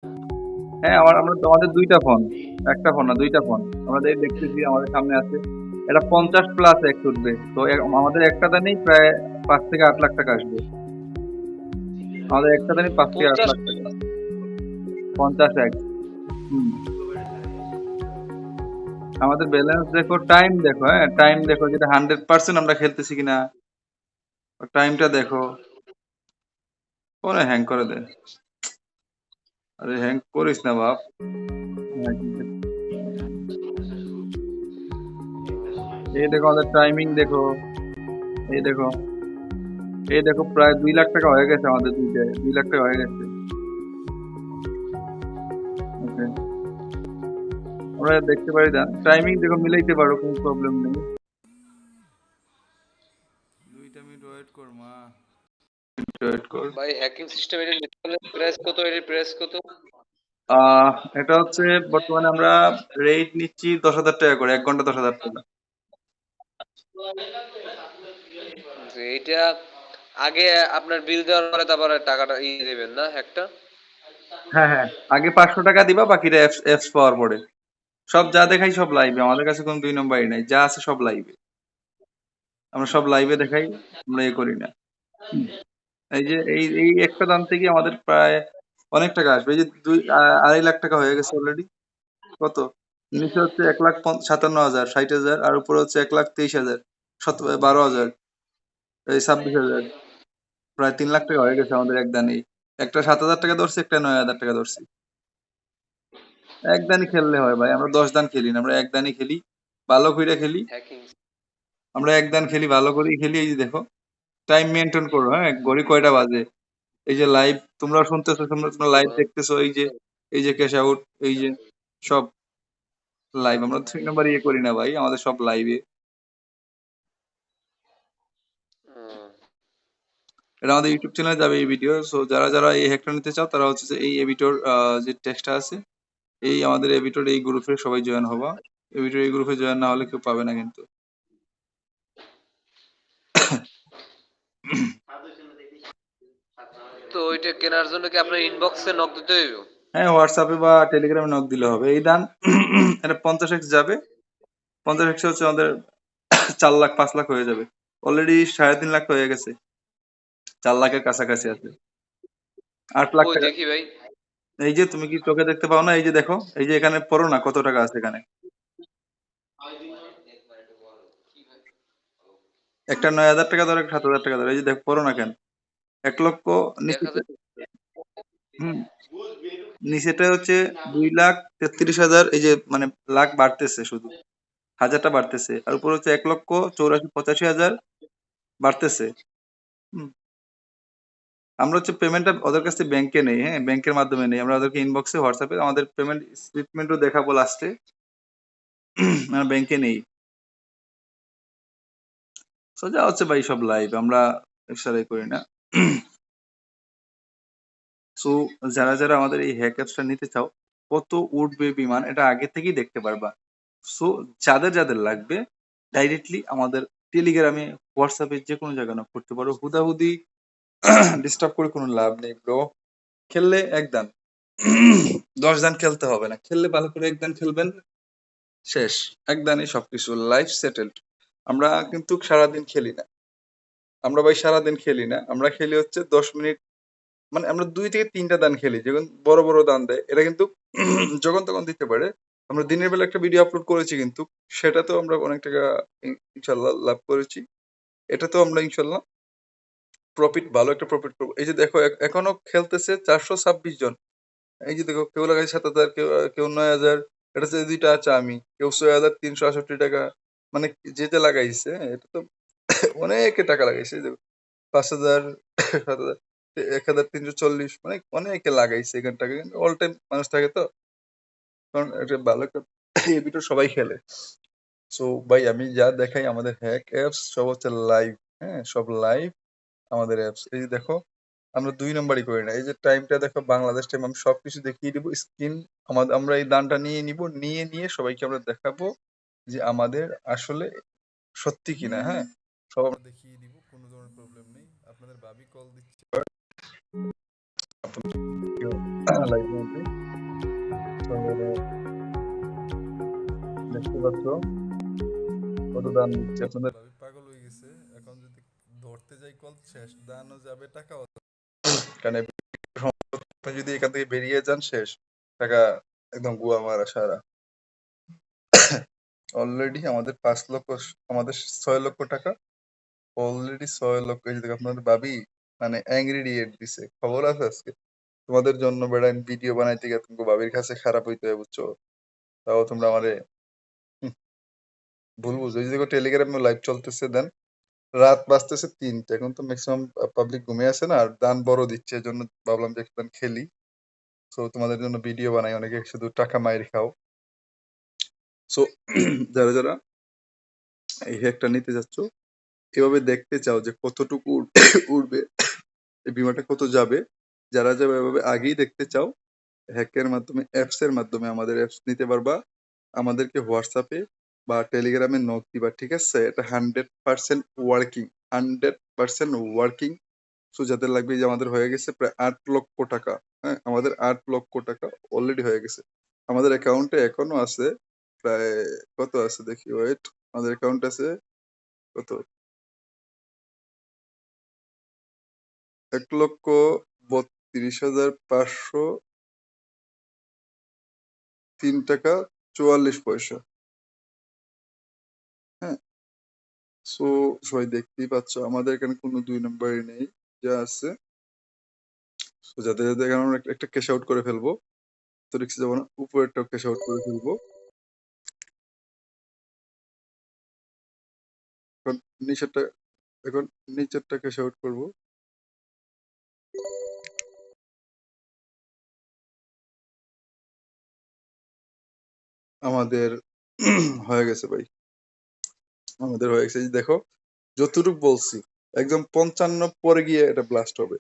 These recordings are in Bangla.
হ্যাঁ, আমাদের দুইটা ফোন, একটা ফোন না দুইটা ফোন। আমাদের দেখতেছি আমাদের সামনে আছে, এটা 50+X উঠবে। তো আমাদের একটা দানেই প্রায় 5 থেকে 8 লাখ টাকা আসবে। আমাদের একটা দানই 50। $5 থেকে 8 লাখ। 50X। হুম। আমাদের ব্যালেন্স দেখো, টাইম দেখো, হ্যাঁ টাইম দেখো, যেটা 100% আমরা খেলতেছি কিনা, টাইমটা দেখো। পরে হ্যাং করে দেয়। আরে হ্যাং করিস না বাপ। হ্যাঁ, এই দেখো আমাদের টাইমিং দেখো, এই দেখো, এই দেখো প্রায় 2 লাখ টাকা হয়ে গেছে আমাদের দুইটায়, 2 লাখ টাকা হয়ে গেছে। ওকে, আমরা দেখতে পারি না, টাইমিং দেখো মিলাইতে পারো, কোনো প্রবলেম নেই। 2 মিনিট ওয়েট কর মা, ওয়েট কর। ভাই হ্যাকিং সিস্টেম এর প্রাইস কত, এর প্রাইস কত? আহ এটা হচ্ছে বর্তমানে আমরা রেট নিচ্ছি 10,000 টাকা করে, 1 ঘন্টা 10,000 টাকা। এইটা আগে আপনার বিল দেওয়ার পরে তারপরে টাকাটা দেবেন না একটা? হ্যাঁ হ্যাঁ, আগে 500 টাকা দিবা, বাকিটা অ্যাপস অ্যাপস পাওয়ার পরে। সব যা দেখাই সব লাইভে, আমাদের কাছে কোনো দুই নম্বরই নাই, যা আছে সব লাইভে। আমরা সব লাইভে দেখাই, আমরা এ করি না। হুম। এই যে এই একটা দাম থেকে আমাদের প্রায় অনেক টাকা আসবে। এই যে 2-2.5 লাখ টাকা হয়ে গেছে অলরেডি। কত? নিচে হচ্ছে 1,57,000, 60,000, আর উপরে হচ্ছে 1,23,000, 12,000, এই 26,000। প্রায় 3 লাখ টাকা হয়ে গেছে আমাদের একদানেই। একটা 7,000 টাকা ধরছি, একটা 9,000 টাকা ধরছি। একদানই খেললে হয় ভাই, আমরা 10 দান খেলি না, আমরা একদানই খেলি, ভালো কইরা খেলি। হ্যাকিং। আমরা একদান খেলি, ভালো করেই খেলি। এই যে দেখো, টাইম মেনটেন করো, হ্যাঁ ঘড়ি কয়টা বাজে। এই যে লাইভ তোমরা শুনতেছো, তোমরা তোমরা লাইভ দেখতেছো, এই যে ক্যাশ আউট, এই যে সব লাইভ। আমরা 3 নম্বর ইয়ে করি না ভাই, আমাদের সব লাইভে। এটা আমাদের ইউটিউব চ্যানেলে যাবে এই ভিডিও। সো যারা যারা এই হ্যাকটা নিতে চাও, তারা হচ্ছে যে এই এবিটোর যে টেক্সটটা আছে, এই আমাদের এবিটোর এই গ্রুপে সবাই জয়েন হবা। এবিটোর এই গ্রুপে জয়েন না হলে কেউ পাবে না কিন্তু। তো ওইটা কেনার জন্য কি আপনার ইনবক্সে নক দিতে হইব? হ্যাঁ, হোয়াটসঅ্যাপে বা টেলিগ্রামে নক দিলে হবে। এই দান এটা 50x যাবে। 50x হচ্ছে আমাদের 4 লাখ 5 লাখ হয়ে যাবে। অলরেডি 3.5 লাখ হয়ে গেছে, 4 লাখের কাছাকাছি আছে। 8 লাখ কই টাকা। দেখি ভাই। এই যে তুমি কি চোখে দেখতে পাও না? এই যে দেখো, এই যে এখানে পড়ো না কত টাকা আছে এখানে। একটা 9,000 টাকা ধরো, একটা 7,000 টাকা ধরো, এই যে দেখো পড়ো না কেন? 1 লক্ষ নিচে। দেখা যায়। হুম। নিচেটা হচ্ছে 2,33,000, এই যে মানে লাখ বাড়তেছে শুধু, হাজারটা বাড়তেছে, আর উপর হচ্ছে 1,84,85,000 বাড়তেছে। হুম। আমরা হচ্ছে পেমেন্টটা ওদের কাছে ব্যাংকে নেই, হ্যাঁ ব্যাংকের মাধ্যমে নেই, আমরা ওদেরকে ইনবক্সে হোয়াটসঅ্যাপে আমাদের পেমেন্ট স্টেটমেন্টও দেখাবো লাস্টে। আমরা ব্যাংকে নেই। সোজা হচ্ছে ভাই সব লাইভ, আমরা ব্যবসায় করি না। সো যারা যারা আমাদের এই হ্যাক অ্যাপসটা নিতে চাও, কত উঠবে বিমান এটা আগে থেকেই দেখতে পারবা। সো যাদের যাদের লাগবে, ডাইরেক্টলি আমাদের টেলিগ্রামে, হোয়াটসঅ্যাপে যে কোনো জায়গায় নক করতে পারো। হুদাহুদি ডিস্টার্ব করে কোনো লাভ নেই ব্রো। খেললে একদান, 10 দান খেলতে হবে না, খেললে ভালো করে একদান খেলবেন, শেষ। একদানই সবকিছু, লাইফ সেটেলড। আমরা কিন্তু সারাদিন খেলি না, আমরা ভাই সারাদিন খেলি না, আমরা খেলি হচ্ছে 10 মিনিট। মানে আমরা 2 থেকে 3টা দান খেলি, যখন বড় বড় দান দেয় এটা কিন্তু যখন তখন দিতে পারে। আমরা দিনের বেলা একটা ভিডিও আপলোড করেছি কিন্তু, সেটাতেও আমরা অনেক টাকা ইনশাল্লাহ লাভ করেছি। এটাতেও আমরা ইনশাল্লাহ প্রফিট, ভালো একটা প্রফিট করবো। এই যে দেখো, এখনো খেলতেছে 426 জন। এই যে দেখো, কেউ লাগাই 7,000, কেউ 9,000। এটা হচ্ছে দুইটা আছে আমি, কেউ 6,368 টাকা। মানে যেটা লাগাইছে, এটা তো অনেকে টাকা লাগাইছে। এই দেখো, 5,000, 7,000, 1,340, মানে অনেকে লাগাইছে এখান টাকা। কিন্তু অল টাইম মানুষ থাকে তো, কারণ এটা ভালো একটা এবিটো সবাই খেলে। সো ভাই আমি যা দেখাই আমাদের হ্যাক অ্যাপস সব হচ্ছে লাইভ। হ্যাঁ, সব লাইভ আমাদের অ্যাপস। এই যে দেখো, আমরা 2 নম্বরই করি না। এই যে টাইমটা দেখো, বাংলাদেশ টাইম, আমি সবকিছু দেখিয়ে দিব স্ক্রিন। আমরা এই দানটা নিয়ে নিব, নিয়ে নিয়ে সবাইকে আমরা দেখাবো যে আমাদের আসলে সত্যি কিনা। হ্যাঁ, সব আমরা দেখিয়ে দিব, কোনো ধরনের প্রবলেম নেই। আপনাদের ভাবি কল দিচ্ছে। লাইভের মধ্যে। তো দেখতে পাচ্ছ কত দান দিচ্ছে আপনাদের। আমি পাগল হয়ে গেছে। এখন যদি ধরতে যাই কল শেষ, দানও যাবে, টাকাও কারণ আপনি যদি এখান থেকে বেরিয়ে যান শেষ, টাকা একদম গুয়া মারা সারা। অলরেডি আমাদের 5 লক্ষ, আমাদের 6 লক্ষ টাকা অলরেডি 6 লক্ষ। এই যে দেখো আপনাদের ভাবি মানে অ্যাংরি রিয়েট দিছে, খবর আছে আজকে তোমাদের জন্য বেড়া ভিডিও বানাইতে গিয়ে তুমি ভাবির কাছে খারাপ হইতে হয় বুঝছো, তাও তোমরা আমারে ভুল বুঝো। এই যে দেখো টেলিগ্রামে লাইভ চলতেছে, দেন রাত বাজতেছে 3টা, এখন তো ম্যাক্সিমাম পাবলিক ঘুমিয়ে আছে না, আর দান বড় দিচ্ছে, এই জন্য ভাবলাম যে একটু দান খেলি। সো তোমাদের জন্য ভিডিও বানাই, অনেকে শুধু টাকা মাইর খাও। সো যারা যারা এই হ্যাকটা নিতে যাচ্ছ, এভাবে দেখতে চাও যে কতটুকু উঠবে, এই বিমাটা কত যাবে, যারা যাবে এভাবে আগেই দেখতে চাও, হ্যাকের মাধ্যমে, অ্যাপস এর মাধ্যমে আমাদের অ্যাপস নিতে পারবা। আমাদেরকে হোয়াটসঅ্যাপে বা টেলিগ্রামে নক দিবা, ঠিক আছে? এটা 100% ওয়ার্কিং, 100% ওয়ার্কিং। সো যাদের লাগবে, যে আমাদের হয়ে গেছে প্রায় 8 লক্ষ টাকা। হ্যাঁ, আমাদের 8 লক্ষ টাকা অলরেডি হয়ে গেছে। আমাদের অ্যাকাউন্টে এখনো আছে প্রায়, কত আছে দেখি, ওয়েট, আমাদের অ্যাকাউন্ট আছে কত, 1,32,503 টাকা 44 পয়সা। হ্যাঁ, সো সবাই দেখতেই পাচ্ছ আমাদের এখানে কোনো 2 নম্বরই নেই, যা আছে। সো যাদের যাদের এখানে আমরা একটা ক্যাশ আউট করে ফেলবো, তো রিক্সে যাবো না, উপরেরটাও ক্যাশ আউট করে ফেলবো। এখন নিচেরটা, এখন নিচেরটা ক্যাশ আউট করবো। আমাদের হয়ে গেছে ভাই, আমাদের হয়ে গেছে। এই যে দেখো যতটুকু বলছি, একদম 55 পরে গিয়ে এটা ব্লাস্ট হবে,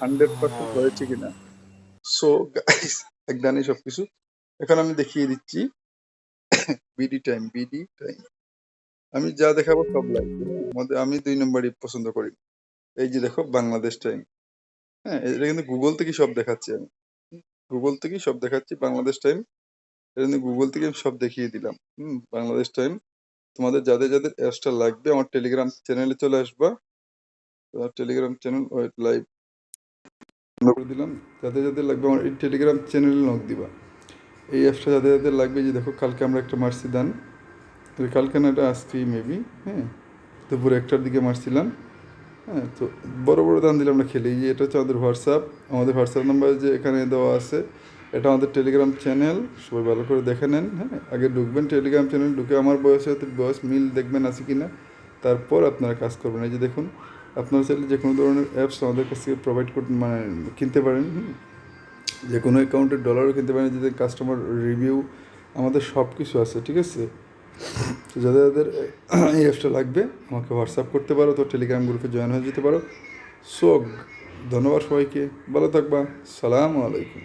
100% হয়েছে কিনা। সো গাইস, একদানি সবকিছু। এখন আমি দেখিয়ে দিচ্ছি বিডি টাইম, বিডি টাইম। আমি যা দেখাবো সব লাইভ। আমাদের, আমি 2 নম্বরই পছন্দ করি। এই যে দেখো বাংলাদেশ টাইম। হ্যাঁ, এটা কিন্তু গুগল থেকে সব দেখাচ্ছি আমি, গুগল থেকেই সব দেখাচ্ছি বাংলাদেশ টাইম। এটা কিন্তু গুগল থেকে আমি সব দেখিয়ে দিলাম। বাংলাদেশ টাইম। তোমাদের যাদের যাদের অ্যাপসটা লাগবে, আমার টেলিগ্রাম চ্যানেলে চলে আসবা। টেলিগ্রাম চ্যানেল লাইভ করে দিলাম। যাদের যাদের লাগবে আমার এই টেলিগ্রাম চ্যানেলে নক দিবা। এই অ্যাপসটা যাদের যাদের লাগবে, যে দেখো কালকে আমরা একটা মারছি দান, তো কালকে না, এটা আজকেই মেবি, হ্যাঁ, দুপুর 1টার দিকে মারছিলাম। হ্যাঁ, তো বড় বড় দান দিলে আমরা খেলি। যে এটা হচ্ছে আমাদের হোয়াটসঅ্যাপ, আমাদের হোয়াটসঅ্যাপ নাম্বার যে এখানে দেওয়া আছে, এটা আমাদের টেলিগ্রাম চ্যানেল। সবাই ভালো করে দেখে নেন। হ্যাঁ, আগে ঢুকবেন টেলিগ্রাম চ্যানেল, ঢুকে আমার বয়সের সাথে বয়স মিল দেখবেন আছে কি না, তারপর আপনারা কাজ করবেন। এই যে দেখুন, আপনারা চাইলে যে কোনো ধরনের অ্যাপস আমাদের কাছ থেকে প্রোভাইড করতে, মানে কিনতে পারেন। যে কোনো অ্যাকাউন্টের ডলারও কিনতে পারেন, যে কাস্টমার রিভিউ, আমাদের সব কিছু আছে, ঠিক আছে? তো যাদের যাদের এই অ্যাপসটা লাগবে আমাকে হোয়াটসঅ্যাপ করতে পারো, তো টেলিগ্রাম গ্রুপে জয়েন হয়ে যেতে পারো। সো ধন্যবাদ সবাইকে, ভালো থাকবা, সালামু আলাইকুম।